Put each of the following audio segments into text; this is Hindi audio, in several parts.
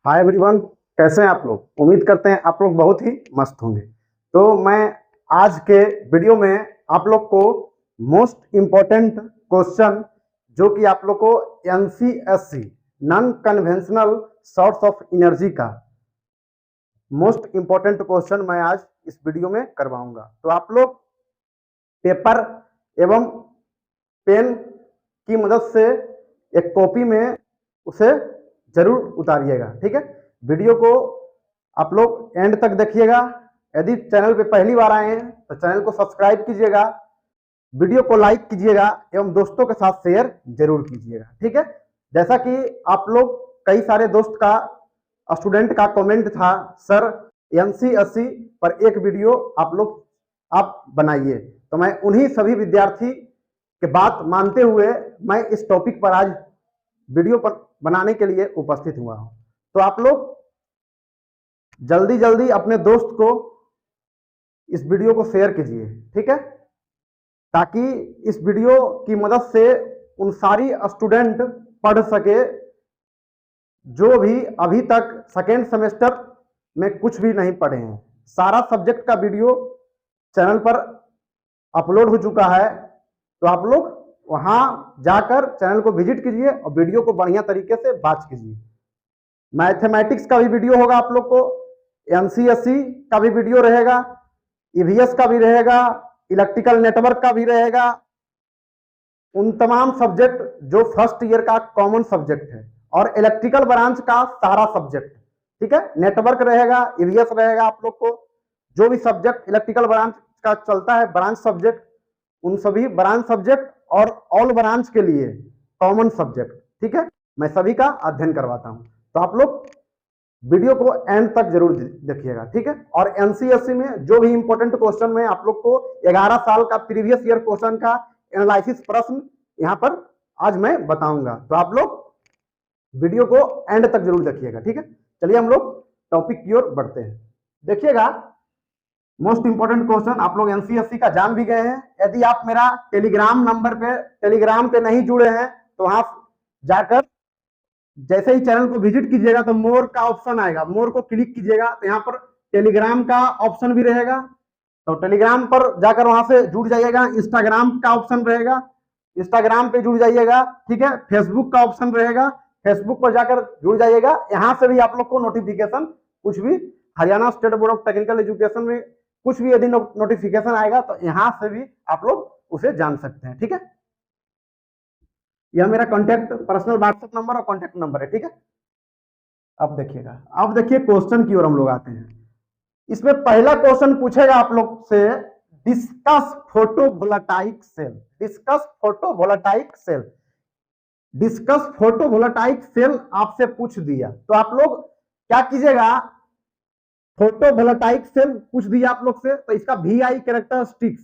हाय एवरीवन, कैसे हैं आप लोग। उम्मीद करते हैं आप लोग बहुत ही मस्त होंगे। तो मैं आज के वीडियो में आप लोग को मोस्ट इम्पोर्टेंट क्वेश्चन जो कि आप लोग को NCSC non conventional source of energy का मोस्ट इम्पोर्टेंट क्वेश्चन मैं आज इस वीडियो में करवाऊंगा। तो आप लोग पेपर एवं पेन की मदद से एक कॉपी में उसे जरूर उतारिएगा, ठीक है। वीडियो को आप लोग एंड तक देखिएगा। यदि चैनल पे पहली बार आए हैं तो चैनल को सब्सक्राइब कीजिएगा, वीडियो को लाइक कीजिएगा एवं दोस्तों के साथ शेयर जरूर कीजिएगा, ठीक है। जैसा कि आप लोग कई सारे दोस्त का स्टूडेंट का कमेंट था, सर एनसीएससी पर एक वीडियो आप बनाइए। तो मैं उन्हीं सभी विद्यार्थी के बात मानते हुए मैं इस टॉपिक पर आज वीडियो पर बनाने के लिए उपस्थित हुआ हूं। तो आप लोग जल्दी जल्दी अपने दोस्त को इस वीडियो को शेयर कीजिए, ठीक है, ताकि इस वीडियो की मदद से उन सारी स्टूडेंट पढ़ सके जो भी अभी तक सेकेंड सेमेस्टर में कुछ भी नहीं पढ़े हैं। सारा सब्जेक्ट का वीडियो चैनल पर अपलोड हो चुका है, तो आप लोग वहां जाकर चैनल को विजिट कीजिए और वीडियो को बढ़िया तरीके से वॉच कीजिए। मैथमेटिक्स का भी वीडियो होगा आप लोग को, एनसीएससी का भी वीडियो रहेगा, ईवीएस का भी रहेगा, इलेक्ट्रिकल नेटवर्क का भी रहेगा, उन तमाम सब्जेक्ट जो फर्स्ट ईयर का कॉमन सब्जेक्ट है, और इलेक्ट्रिकल ब्रांच का सारा सब्जेक्ट, ठीक है। नेटवर्क रहेगा, ईवीएस रहेगा। आप लोग को जो भी सब्जेक्ट इलेक्ट्रिकल ब्रांच का चलता है, ब्रांच सब्जेक्ट, उन सभी ब्रांच सब्जेक्ट और ऑल ब्रांच के लिए कॉमन सब्जेक्ट, ठीक है, मैं सभी का अध्ययन करवाता हूं। तो आप लोग वीडियो को एंड तक जरूर देखिएगा, ठीक है। और एनसीएससी में जो भी इंपॉर्टेंट क्वेश्चन में आप लोग को 11 साल का प्रीवियस ईयर क्वेश्चन का एनालिसिस प्रश्न यहां पर आज मैं बताऊंगा। तो आप लोग वीडियो को एंड तक जरूर देखिएगा, ठीक है। चलिए हम लोग टॉपिक की ओर बढ़ते हैं। देखिएगा, मोस्ट इंपोर्टेंट क्वेश्चन आप लोग एनसीएससी का जान भी गए हैं। यदि आप मेरा टेलीग्राम पे नहीं जुड़े हैं तो वहां जाकर जैसे ही चैनल को विजिट कीजिएगा तो मोर का ऑप्शन आएगा, मोर को क्लिक कीजिएगा तो यहाँ पर टेलीग्राम का ऑप्शन भी रहेगा, तो टेलीग्राम पर जाकर वहां से जुड़ जाइएगा। इंस्टाग्राम का ऑप्शन रहेगा, इंस्टाग्राम पे जुड़ जाइएगा, ठीक है। फेसबुक का ऑप्शन रहेगा, फेसबुक पर जाकर जुड़ जाइएगा। यहाँ से भी आप लोग को नोटिफिकेशन कुछ भी Haryana state board of technical education में कुछ भी यदि नोटिफिकेशन आएगा तो यहाँ से भी आप लोग उसे जान सकते हैं, ठीक है। यह मेरा कॉन्टैक्ट पर्सनल व्हाट्सएप नंबर और कॉन्टैक्ट नंबर है, ठीक है। अब देखिएगा, अब देखिए क्वेश्चन की ओर हम लोग आते हैं। इसमें पहला क्वेश्चन पूछेगा आप लोग से, discuss photovoltaic cell. Discuss photovoltaic cell, discuss photovoltaic cell आपसे पूछ दिया तो आप लोग क्या कीजिएगा, फोटोवोल्टाइक सेल पूछ दिया आप लोग से तो इसका वीआई कैरेक्टरिस्टिक्स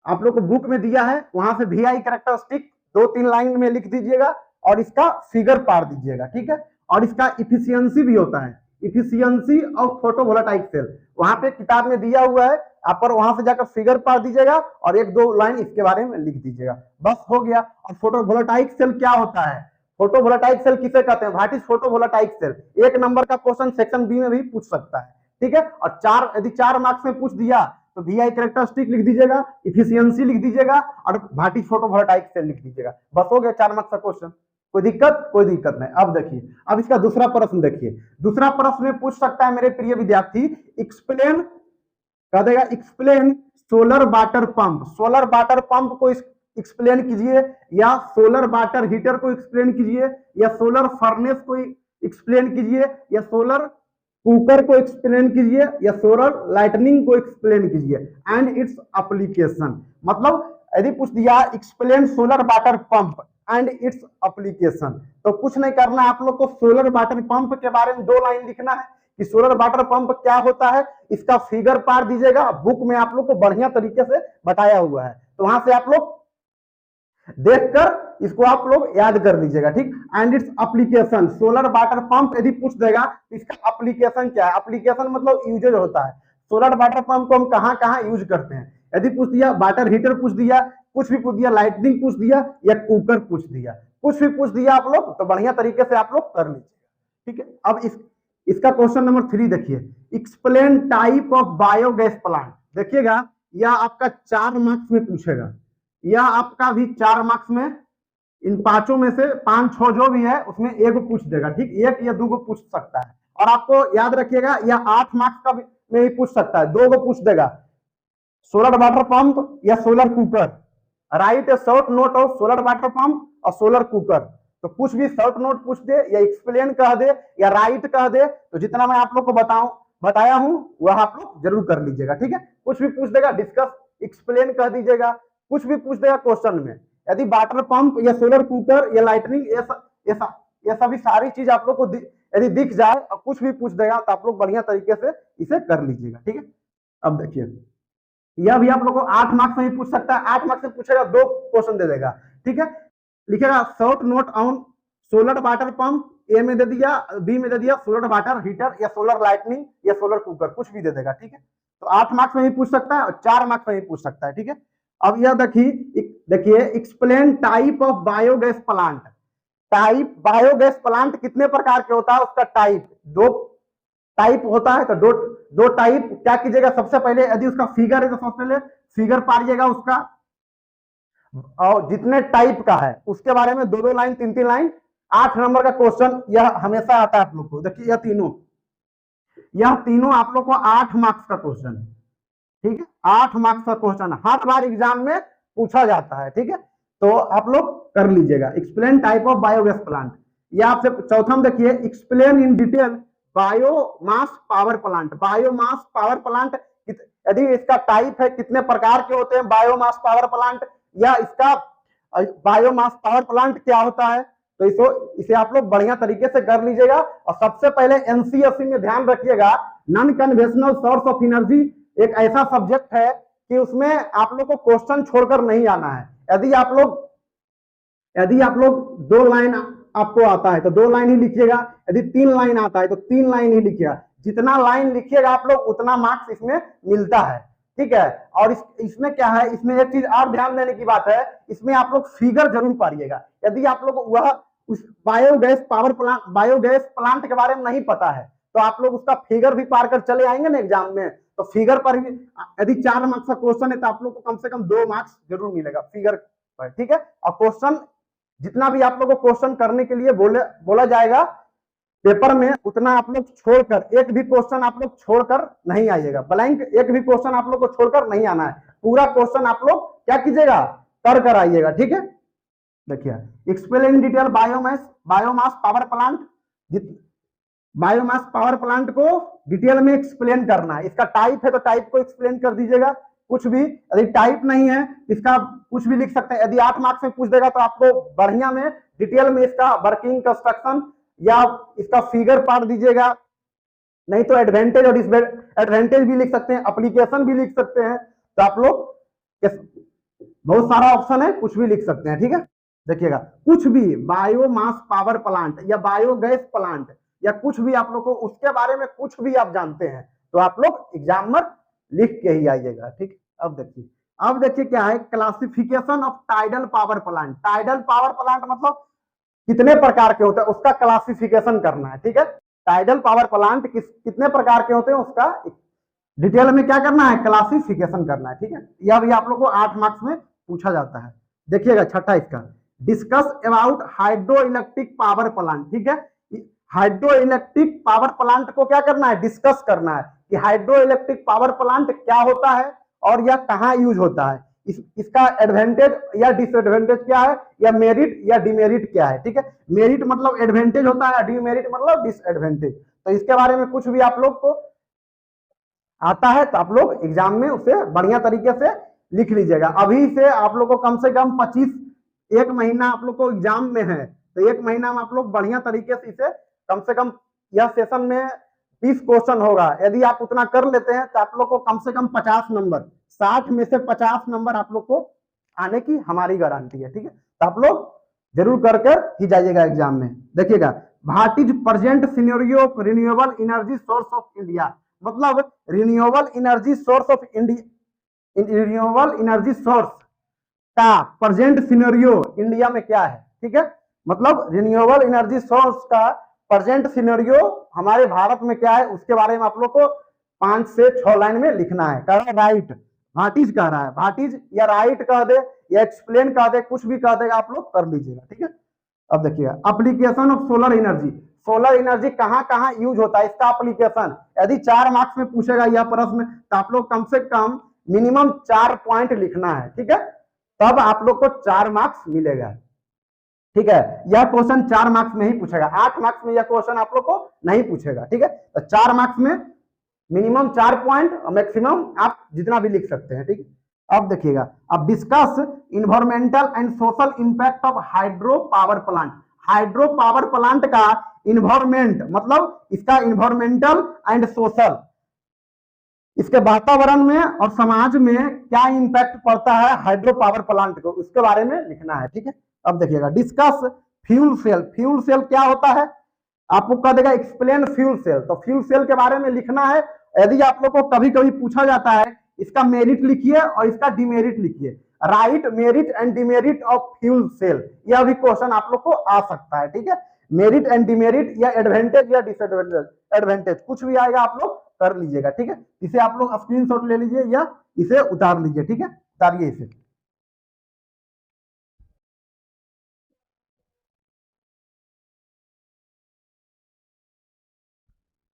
आप लोग को बुक में दिया है, वहां से वीआई कैरेक्टरिस्टिक 2-3 लाइन में लिख दीजिएगा और इसका फिगर पार दीजिएगा, ठीक है। और इसका इफिशियंसी भी होता है, इफिशियंसी ऑफ फोटोवोल्टाइक सेल वहां पे किताब में दिया हुआ है, आप पर वहां से जाकर फिगर पार दीजिएगा और 1-2 लाइन इसके बारे में लिख दीजिएगा, बस हो गया। और फोटोवोल्टाइक सेल क्या होता है, फोटोवोल्टाइक सेल किसे कहते हैं, what is photovoltaic cell. 1 number का क्वेश्चन सेक्शन बी में भी पूछ सकता है, ठीक है। और यदि 4 मार्क्स में पूछ दिया तो वीआई कैरेक्टरिस्टिक लिख दीजिएगा, इफिशियंसी लिख दीजिएगा और व्हाट इज फोटोवोल्टाइक सेल लिख दीजिएगा, बस हो गया 4 मार्क्स का क्वेश्चन। कोई दिक्कत नहीं। अब देखिए, अब इसका दूसरा प्रश्न देखिए। दूसरा प्रश्न में पूछ सकता है मेरे प्रिय विद्यार्थी, एक्सप्लेन कह देगा, explain solar water pump. Solar water pump को एक्सप्लेन कीजिए, या सोलर वाटर हीटर को एक्सप्लेन कीजिए, या सोलर फर्नेस को एक्सप्लेन कीजिए, या सोलर कुकर को एक्सप्लेन कीजिए, या सोलर लाइटनिंग को एक्सप्लेन कीजिए एंड इट्स एप्लीकेशन। मतलब यदि पूछ दिया explain solar water pump and its application, तो कुछ नहीं करना है आप लोग को, सोलर वाटर पंप के बारे में 2 लाइन लिखना है कि सोलर वाटर पंप क्या होता है, इसका फिगर पार दीजिएगा। बुक में आप लोग को बढ़िया तरीके से बताया हुआ है, तो वहां से आप लोग देखकर इसको आप लोग याद कर लीजिएगा, ठीक। And its application, solar water pump यदि पूछ देगा तो इसका एप्लीकेशन क्या है। एप्लीकेशन मतलब यूजेज होता है, सोलर वाटर पंप को हम कहां कहां यूज करते हैं। यदि पूछ दिया वाटर हीटर पूछ दिया, कुछ भी पूछ दिया, लाइटनिंग पूछ दिया या कुकर पूछ दिया, कुछ भी पूछ दिया आप लोग तो बढ़िया तरीके से आप लोग कर लीजिए, ठीक है। अब इसका क्वेश्चन नंबर 3 देखिए, explain type of biogas plant. देखिएगा यह आपका 4 मार्क्स में पूछेगा, यह आपका भी 4 मार्क्स में, इन पांचों में से 5-6 जो भी है उसमें एक पूछ देगा, ठीक, एक या 2 को पूछ सकता है। और आपको याद रखिएगा यह 8 मार्क्स का में ही पूछ सकता है, 2 को पूछ देगा, सोलर वाटर पंप या solar cooker. Right A short note of solar water pump और सोलर कुकर। तो कुछ भी शॉर्ट नोट पूछ दे या एक्सप्लेन कह दे या राइट कह दे, तो जितना मैं आप लोग को बताया हूं वह आप लोग जरूर कर लीजिएगा, ठीक है। कुछ भी पूछ देगा, डिस्कस, एक्सप्लेन कह दीजिएगा, कुछ भी पूछ देगा क्वेश्चन में। यदि वाटर पंप या सोलर कुकर या लाइटनिंग ये सभी सारी चीज आप लोग को यदि दिख जाए और कुछ भी पूछ देगा तो आप लोग बढ़िया तरीके से इसे कर लीजिएगा, ठीक है। अब देखिए यह भी आप लोग को 8 मार्क्स में ही पूछ सकता है, 8 मार्क्स में पूछेगा, 2 क्वेश्चन दे देगा, ठीक है। लिखेगा short note on solar water pump, A में दे दिया, बी में दे दिया सोलर वाटर हीटर या सोलर लाइटनिंग या सोलर कुकर, कुछ भी दे देगा, ठीक है। तो 8 मार्क्स में ही पूछ सकता है और 4 मार्क्स में ही पूछ सकता है, ठीक है। अब यह देखिए explain type of biogas plant. Type biogas plant कितने प्रकार के होता है, उसका टाइप 2 टाइप होता है। तो दो टाइप क्या कीजिएगा, सबसे पहले यदि उसका फिगर है तो सबसे पहले फिगर पारिएगा उसका, और जितने टाइप का है उसके बारे में 2-2 लाइन 3-3 लाइन। 8 नंबर का क्वेश्चन यह हमेशा आता है आप लोग को। देखिए यह तीनों आप लोग को 8 मार्क्स का क्वेश्चन है, ठीक है। 8 मार्क्स का क्वेश्चन हर बार एग्जाम में पूछा जाता है, ठीक है। तो आप लोग कर लीजिएगा explain type of biogas plant. या आपसे चौथा में देखिए explain in detail biomass power plant. Biomass power plant यदि इसका टाइप है, कितने प्रकार के होते हैं बायोमास पावर प्लांट, या इसका बायोमास पावर प्लांट क्या होता है, तो इसे आप लोग बढ़िया तरीके से कर लीजिएगा। और सबसे पहले एनसीईआरटी में ध्यान रखिएगा, non conventional source of energy एक ऐसा सब्जेक्ट है कि उसमें आप लोग को क्वेश्चन छोड़कर नहीं आना है। यदि आप लोग 2 लाइन आपको आता है तो 2 लाइन ही लिखिएगा, यदि 3 लाइन आता है तो 3 लाइन ही लिखिएगा। जितना लाइन लिखिएगा आप लोग उतना मार्क्स इसमें मिलता है, ठीक है। और इसमें क्या है, इसमें एक चीज और ध्यान देने की बात है, इसमें आप लोग फिगर जरूर पारिएगा। यदि आप लोग वह उस बायोगैस प्लांट के बारे में नहीं पता है तो आप लोग उसका फिगर भी पार कर चले आएंगे ना एग्जाम में, तो फिगर पर यदि 4 मार्क्स का क्वेश्चन है तो आप लोग को कम से कम 2 मार्क्स जरूर मिलेगा फिगर पर, ठीक है। और क्वेश्चन जितना भी आप लोग को क्वेश्चन करने के लिए बोला जाएगा पेपर में, उतना आप लोग छोड़कर, एक भी क्वेश्चन आप लोग छोड़कर नहीं आइएगा, ब्लैंक एक भी क्वेश्चन आप लोग को छोड़कर नहीं आना है। पूरा क्वेश्चन आप लोग क्या कीजिएगा, कर आइएगा, ठीक है। देखिए explain in detail biomass power plant. Biomass power plant को डिटेल में एक्सप्लेन करना है। इसका टाइप है तो टाइप को एक्सप्लेन कर दीजिएगा, कुछ भी। यदि टाइप नहीं है इसका कुछ भी लिख सकते हैं। यदि 8 मार्क्स में पूछ देगा तो आपको बढ़िया में डिटेल में इसका वर्किंग कंस्ट्रक्शन या इसका फिगर पार दीजिएगा, नहीं तो एडवांटेज और डिसएडवांटेज भी लिख सकते हैं, एप्लीकेशन भी लिख सकते हैं। तो आप लोग बहुत सारा ऑप्शन है, कुछ भी लिख सकते हैं, ठीक है। देखिएगा कुछ भी बायोमास पावर प्लांट या बायोगैस प्लांट या कुछ भी आप लोग को उसके बारे में कुछ भी आप जानते हैं तो आप लोग एग्जाम में लिख के ही आइएगा, ठीक। अब देखिए क्या है, classification of tidal power plant. Tidal power plant मतलब कितने प्रकार के होते हैं उसका क्लासिफिकेशन करना है, ठीक है। टाइडल पावर प्लांट कितने प्रकार के होते हैं उसका डिटेल में क्या करना है, क्लासिफिकेशन करना है, ठीक है। यह भी आप लोग को 8 मार्क्स में पूछा जाता है। देखिएगा छठा इसका, discuss about hydro electric power plant, ठीक है। हाइड्रो इलेक्ट्रिक पावर प्लांट को क्या करना है, डिस्कस करना है कि हाइड्रो इलेक्ट्रिक पावर प्लांट क्या होता है और यह कहाँ यूज होता है, इसका एडवांटेज या डिसएडवांटेज क्या है, या मेरिट या डिमेरिट क्या है, ठीक है। मेरिट मतलब एडवांटेज होता है, डिमेरिट मतलब डिसएडवांटेज। तो इसके बारे में कुछ भी आप लोग को आता है तो आप लोग एग्जाम में उसे बढ़िया तरीके से लिख लीजिएगा। अभी से आप लोग को कम से कम 1 महीना आप लोग को एग्जाम में है, तो 1 महीना में आप लोग बढ़िया तरीके से इसे कम से कम, यह सेशन में 30 क्वेश्चन होगा, यदि आप उतना कर लेते हैं तो आप लोग को कम से कम 50 नंबर, 60 में से 50 नंबर आप लोग को आने की हमारी गारंटी है, ठीक है। तो आप लोग जरूर कर ही जाइएगा एग्जाम में। देखिएगा what is present scenario of renewable energy source of India, मतलब renewable energy source of India, renewable energy source का प्रेजेंट सिनेरियो इंडिया में क्या है, ठीक है। मतलब रिन्यूएबल एनर्जी सोर्स का प्रेजेंट सिनेरियो हमारे भारत में क्या है उसके बारे में आप लोग को 5 से 6 लाइन में लिखना है। कह रहा है राइट, व्हाट इज कह रहा है, व्हाट इज या राइट कह दे या एक्सप्लेन कह दे, कुछ भी कह देगा आप लोग कर लीजिएगा, ठीक है। अब देखिएगा application of solar energy, solar energy कहाँ कहाँ यूज होता है, इसका एप्लीकेशन यदि 4 मार्क्स में पूछेगा यह प्रश्न तो आप लोग कम से कम मिनिमम 4 पॉइंट लिखना है, ठीक है, तब आप लोग को 4 मार्क्स मिलेगा, ठीक है। यह क्वेश्चन 4 मार्क्स में ही पूछेगा, 8 मार्क्स में यह क्वेश्चन आप लोग को नहीं पूछेगा, ठीक है। तो 4 मार्क्स में मिनिमम 4 पॉइंट और मैक्सिमम आप जितना भी लिख सकते हैं, ठीक है। अब देखिएगा, अब discuss environmental and social impact of hydro power plant. Hydro power plant का इन्वायरमेंट मतलब इसका इन्वायरमेंटल एंड सोशल, इसके वातावरण में और समाज में क्या इंपैक्ट पड़ता है हाइड्रो पावर प्लांट को, उसके बारे में लिखना है, ठीक है। अब देखिएगा, discuss fuel cell. Fuel cell क्या होता है, आपको कह देगा एक्सप्लेन फ्यूल सेल, तो फ्यूल सेल के बारे में लिखना है। यदि आप लोग को कभी कभी पूछा जाता है इसका मेरिट लिखिए और इसका डिमेरिट लिखिए, write merit and demerit of fuel cell, यह भी क्वेश्चन आप लोग को आ सकता है, ठीक है। मेरिट एंड डिमेरिट या एडवांटेज या डिसएडवांटेज, एडवांटेज कुछ भी आएगा आप लोग कर लीजिएगा, ठीक है। इसे आप लोग स्क्रीनशॉट ले लीजिए या इसे उतार लीजिए, ठीक है, उतारिए इसे।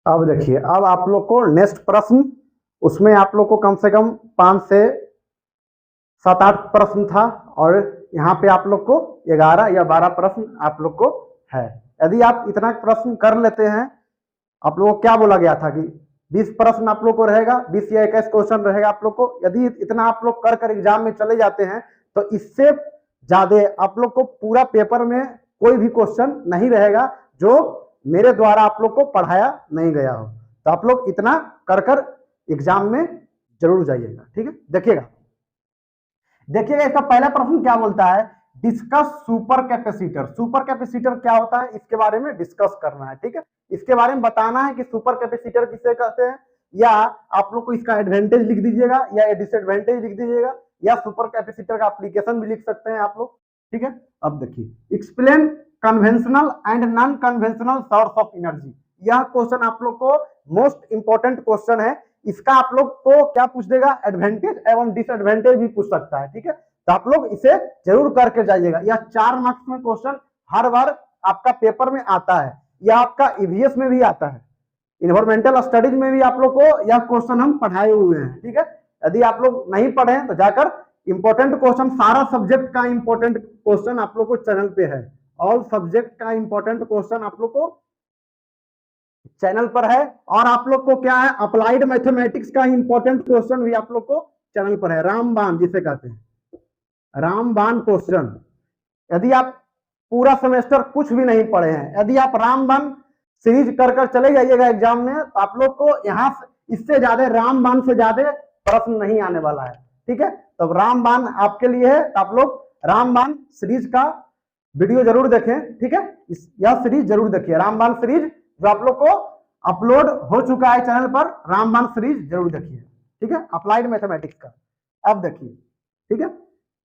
अब देखिए, अब आप लोग को नेक्स्ट प्रश्न, उसमें आप लोग को कम से कम 5 से 7-8 प्रश्न था और यहाँ पे आप लोग को 11 या 12 प्रश्न आप लोग को है। यदि आप इतना प्रश्न कर लेते हैं, आप लोगों को क्या बोला गया था कि 20 प्रश्न आप लोग को रहेगा, 20 या 21 क्वेश्चन रहेगा आप लोग को। यदि इतना आप लोग कर कर एग्जाम में चले जाते हैं तो इससे ज्यादा आप लोग को पूरा पेपर में कोई भी क्वेश्चन नहीं रहेगा जो मेरे द्वारा आप लोग को पढ़ाया नहीं गया हो। तो आप लोग इतना कर कर एग्जाम में जरूर जाइएगा, ठीक है। देखिएगा देखिएगा, इसका पहला प्रश्न क्या बोलता है, discuss super capacitor. Super capacitor क्या होता है इसके बारे में डिस्कस करना है, ठीक है। इसके बारे में बताना है कि सुपर कैपेसिटर किसे कहते हैं, या आप लोग को इसका एडवांटेज लिख दीजिएगा या डिसएडवांटेज लिख दीजिएगा, या सुपर कैपेसिटर का एप्लीकेशन भी लिख सकते हैं आप लोग, ठीक है। अब देखिए, explain conventional and non conventional source of energy. यह क्वेश्चन आप लोग को मोस्ट इंपोर्टेंट क्वेश्चन है। इसका आप लोग को क्या पूछ देगा, एडवांटेज एवं डिसएडवांटेज भी पूछ सकता है, ठीक है। तो आप लोग इसे जरूर करके जाइएगा। यह 4 मार्क्स में क्वेश्चन हर बार आपका पेपर में आता है, यह आपका ईवीएस में भी आता है, इन्वायरमेंटल स्टडीज में भी आप लोग को यह क्वेश्चन हम पढ़ाए हुए हैं, ठीक है। यदि आप लोग नहीं पढ़े तो जाकर इंपॉर्टेंट क्वेश्चन, सारा सब्जेक्ट का इंपॉर्टेंट क्वेश्चन आप लोग को चैनल पे है, ऑल सब्जेक्ट का इंपॉर्टेंट क्वेश्चन आप लोग को चैनल पर है। और आप लोग को क्या है, अप्लाइड मैथमेटिक्स का इंपॉर्टेंट क्वेश्चन भी आप लोग को चैनल पर है, रामबाण जिसे कहते हैं, रामबाण क्वेश्चन। यदि आप पूरा सेमेस्टर कुछ भी नहीं पढ़े हैं, यदि आप रामबाण सीरीज कर कर चले जाइएगा एग्जाम में, तो आप लोग को यहाँ इससे ज्यादा रामबाण से ज्यादा प्रश्न नहीं आने वाला है, ठीक है। तो रामबाण आपके लिए है, तो आप लोग रामबाण सीरीज का वीडियो जरूर देखें, ठीक है। यह सीरीज जरूर देखिए, रामबाण सीरीज जो आप लोग को अपलोड हो चुका है चैनल पर, रामबाण सीरीज जरूर देखिए, ठीक है, अप्लाइड मैथमेटिक्स का। अब देखिए, ठीक है,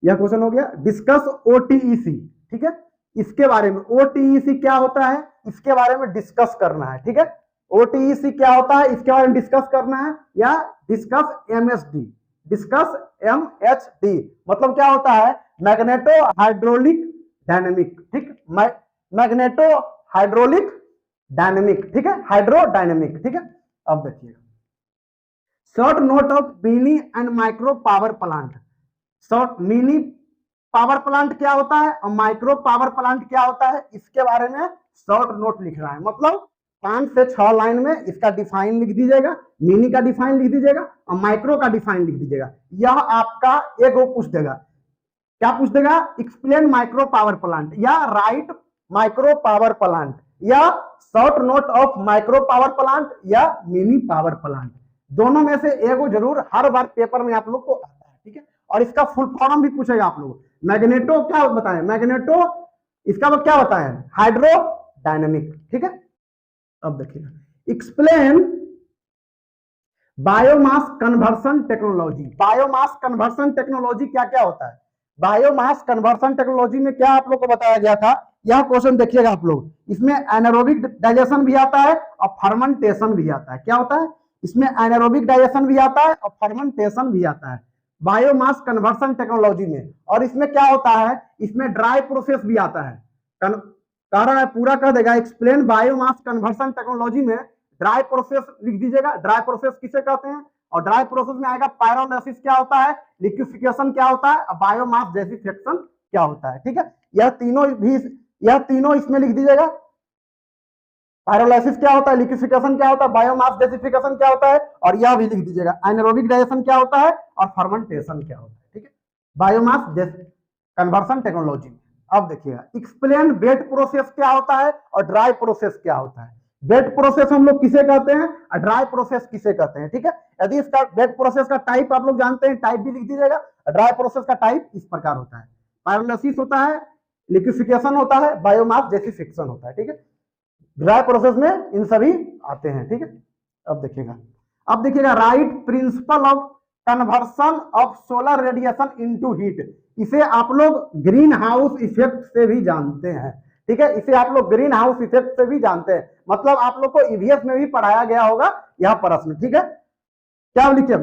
यह क्वेश्चन हो गया। डिस्कस ओटीईसी, ठीक है, इसके बारे में, ओटीईसी क्या होता है इसके बारे में डिस्कस करना है, ठीक है। ओटीईसी क्या होता है इसके बारे में डिस्कस करना है, या डिस्कस एमएचडी, डिस्कस एमएचडी मतलब क्या होता है, मैग्नेटो हाइड्रोलिक डायनेमिक, ठीक, मैग्नेटो हाइड्रोलिक डायनेमिक, ठीक है, हाइड्रोडायनेमिक, ठीक है। अब देखिए, short note of mini and micro power plant. Short mini power plant क्या होता है और माइक्रो पावर प्लांट क्या होता है, इसके बारे में शॉर्ट नोट लिखना है। मतलब 5 से 6 लाइन में इसका डिफाइन लिख दीजिएगा, मिनी का डिफाइन लिख दीजिएगा और माइक्रो का डिफाइन लिख दीजिएगा। यह आपका एक वो पूछ देगा, क्या पूछ देगा, एक्सप्लेन माइक्रो पावर प्लांट, या राइट माइक्रो पावर प्लांट, या short note of micro power plant, या मिनी पावर प्लांट। दोनों में से एगो जरूर हर बार पेपर में आप लोग को आता है, ठीक है। और इसका फुल फॉर्म भी पूछेगा आप लोग। मैग्नेटो क्या बताएं, मैग्नेटो इसका क्या बताएं, हाइड्रोडायनेमिक, ठीक है। अब देखिएगा, explain biomass conversion technology. Biomass conversion technology क्या क्या होता है, बायोमास कन्वर्सन टेक्नोलॉजी में क्या आप लोग को बताया गया था यह क्वेश्चन देखिएगा आप लोग, इसमें एनारोबिक डाइजेशन भी आता है और फर्मेंटेशन भी आता है। क्या होता है? इसमें एनारोबिक डाइजेशन भी आता है और फर्मेंटेशन भी आता है बायोमास कन्वर्सन टेक्नोलॉजी में। और इसमें क्या होता है, इसमें ड्राई प्रोसेस भी आता है। कह रहा है पूरा कर देगा, एक्सप्लेन बायोमास कन्वर्सन टेक्नोलॉजी में ड्राई प्रोसेस लिख दीजिएगा। ड्राई प्रोसेस किसे कहते हैं? और ड्राई प्रोसेस में आएगा पायरोलिसिस क्या होता है, लिक्विफिकेशन क्या होता है, बायोमास गैसिफिकेशन क्या होता है। ठीक है, यह तीनों इसमें लिख दीजिएगा। पायरोलाइसिस क्या होता है, लिक्विफिकेशन क्या होता है, बायोमास गैसिफिकेशन क्या होता है, और यह भी लिख दीजिएगा एनारोबिक डाइजेशन क्या होता है और फर्मेंटेशन क्या होता है। ठीक है, बायोमास कन्वर्सन टेक्नोलॉजी। अब देखिएगा, एक्सप्लेन वेट प्रोसेस क्या होता है और ड्राई प्रोसेस क्या होता है। वेट प्रोसेस हम लोग किसे कहते हैं और ड्राई प्रोसेस किसे कहते हैं। ठीक है, यदि इसका वेट प्रोसेस का टाइप आप लोग जानते हैं, टाइप भी लिख दीजिएगा। ड्राई प्रोसेस का टाइप इस प्रकार होता है, पायरोलिसिस होता है, लिक्विफिकेशन होता है, बायोमास गैसिफिकेशन होता है। ठीक है, ड्राई प्रोसेस में इन सभी आते हैं। ठीक है, अब देखिएगा right principle of conversion of solar radiation into heat. इसे आप लोग ग्रीन हाउस इफेक्ट से भी जानते हैं। ठीक है, इसे आप लोग ग्रीन हाउस इफेक्ट से भी जानते हैं, मतलब आप लोग को ईवीएस में भी पढ़ाया गया होगा यह प्रश्न। ठीक है, क्या लिखिए,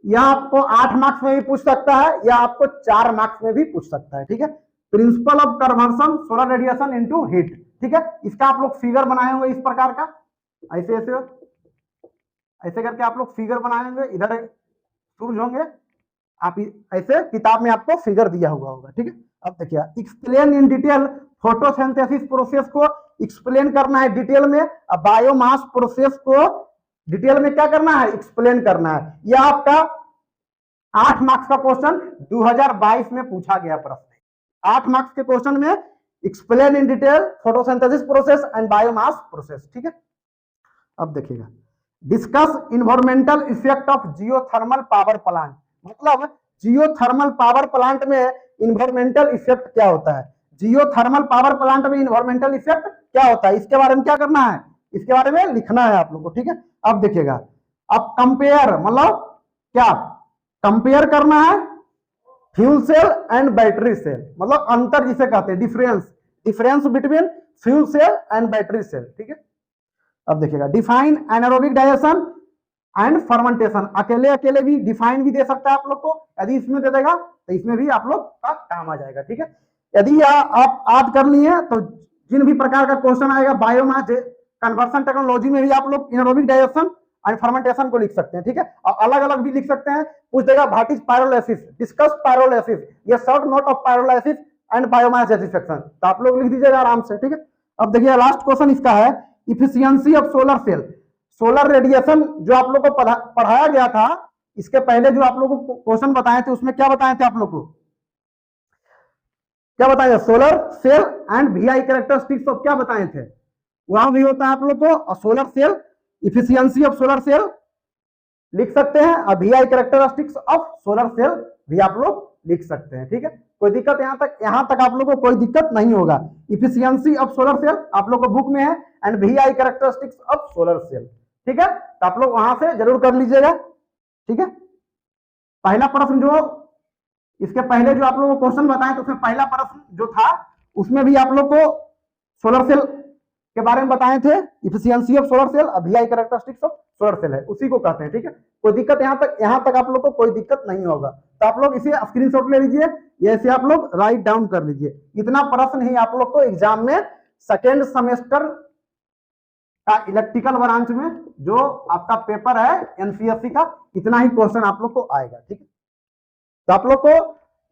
यह आपको 8 मार्क्स में भी पूछ सकता है या आपको 4 मार्क्स में भी पूछ सकता है। ठीक है, principle of conversion solar radiation into heat. ठीक है, इसका आप लोग फिगर बनाए होंगे इस प्रकार का, ऐसे ऐसे ऐसे करके आप लोग फिगर बनाए होंगे, इधर सूरज होंगे, आप ऐसे किताब में आपको फिगर दिया हुआ होगा। ठीक है, अब देखिए, explain in detail photosynthesis process को एक्सप्लेन करना है डिटेल में, बायोमास प्रोसेस को डिटेल में क्या करना है, एक्सप्लेन करना है। यह आपका 8 मार्क्स का क्वेश्चन 2022 में पूछा गया प्रश्न। 8 मार्क्स के क्वेश्चन में explain in detail photosynthesis process and biomass process. ठीक है, अब देखिएगा, discuss environmental effect of geothermal power plant. मतलब जियोथर्मल पावर प्लांट में इन्वायरमेंटल इफेक्ट क्या होता है, जियोथर्मल पावर प्लांट में इन्वायरमेंटल इफेक्ट क्या होता है, इसके बारे में क्या करना है, इसके बारे में लिखना है आप लोग को। ठीक है, अब देखिएगा, अब कंपेयर मतलब क्या, कंपेयर करना है fuel cell and battery cell, मतलब अंतर जिसे कहते हैं, difference between fuel cell and battery cell. ठीक है, अब देखिएगा, define anaerobic digestion and fermentation. अकेले अकेले भी डिफाइन भी दे सकता है आप लोग को, यदि इसमें दे देगा तो इसमें भी आप लोग का काम आ जाएगा। ठीक है, यदि आप याद कर लिए तो जिन भी प्रकार का क्वेश्चन आएगा बायोमास कन्वर्सन टेक्नोलॉजी में भी आप लोग एनारोबिक डाइजेशन एंड फर्मेंटेशन को लिख सकते हैं। ठीक है, और अलग अलग भी लिख सकते हैं, पूछ देगा what is pyrolysis, discuss pyrolysis, ये short note of pyrolysis and biomass gasification, तो आप लोग लिख दीजिएगा आराम से। ठीक है, अब देखिए लास्ट क्वेश्चन इसका है, efficiency of solar cell. Solar radiation जो आप लोग को पढ़ाया गया था, इसके पहले जो आप लोगों को क्वेश्चन बताए थे उसमें क्या बताए थे आप लोग को, क्या बताया, solar cell and VI characteristics of क्या बताए थे, वहां भी होता है आप लोग को, और solar cell efficiency of solar cell लिख सकते हैं, और VI characteristics of solar cell भी आप लोग लिख सकते हैं। ठीक है, कोई दिक्कत यहां तक आप लोगों को कोई दिक्कत नहीं होगा। इफिशियंसी ऑफ सोलर सेल आप लोग को बुक में है and VI characteristics of solar cell. ठीक है, तो आप लोग वहां से जरूर कर लीजिएगा। ठीक है, पहला प्रश्न जो इसके पहले जो आप लोगों को क्वेश्चन बताए तो उसमें पहला प्रश्न जो था उसमें भी आप लोग को सोलर सेल के बारे में बताए थे, efficiency of solar cell, VI characteristics of solar cell है, उसी को कहते हैं। ठीक है, कोई दिक्कत यहां तक आप लोग को कोई दिक्कत नहीं होगा, तो आप लोग इसे स्क्रीनशॉट ले लीजिए, ये इसे आप लोग राइट डाउन कर लीजिए। इतना प्रश्न ही आप लोग को एग्जाम में सेकेंड सेमेस्टर का इलेक्ट्रिकल ब्रांच में जो आपका पेपर है एनसीएससी का, इतना ही क्वेश्चन आप लोग को आएगा। ठीक है, तो आप लोग को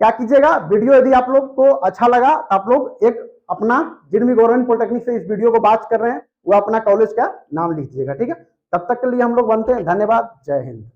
क्या कीजिएगा, वीडियो यदि आप लोग को अच्छा लगा तो आप लोग एक अपना जिन भी गवर्नमेंट पॉलिटेक्निक से इस वीडियो को बात कर रहे हैं वो अपना कॉलेज का नाम लिख दीजिएगा। ठीक है, तब तक के लिए हम लोग बनते हैं, धन्यवाद, जय हिंद।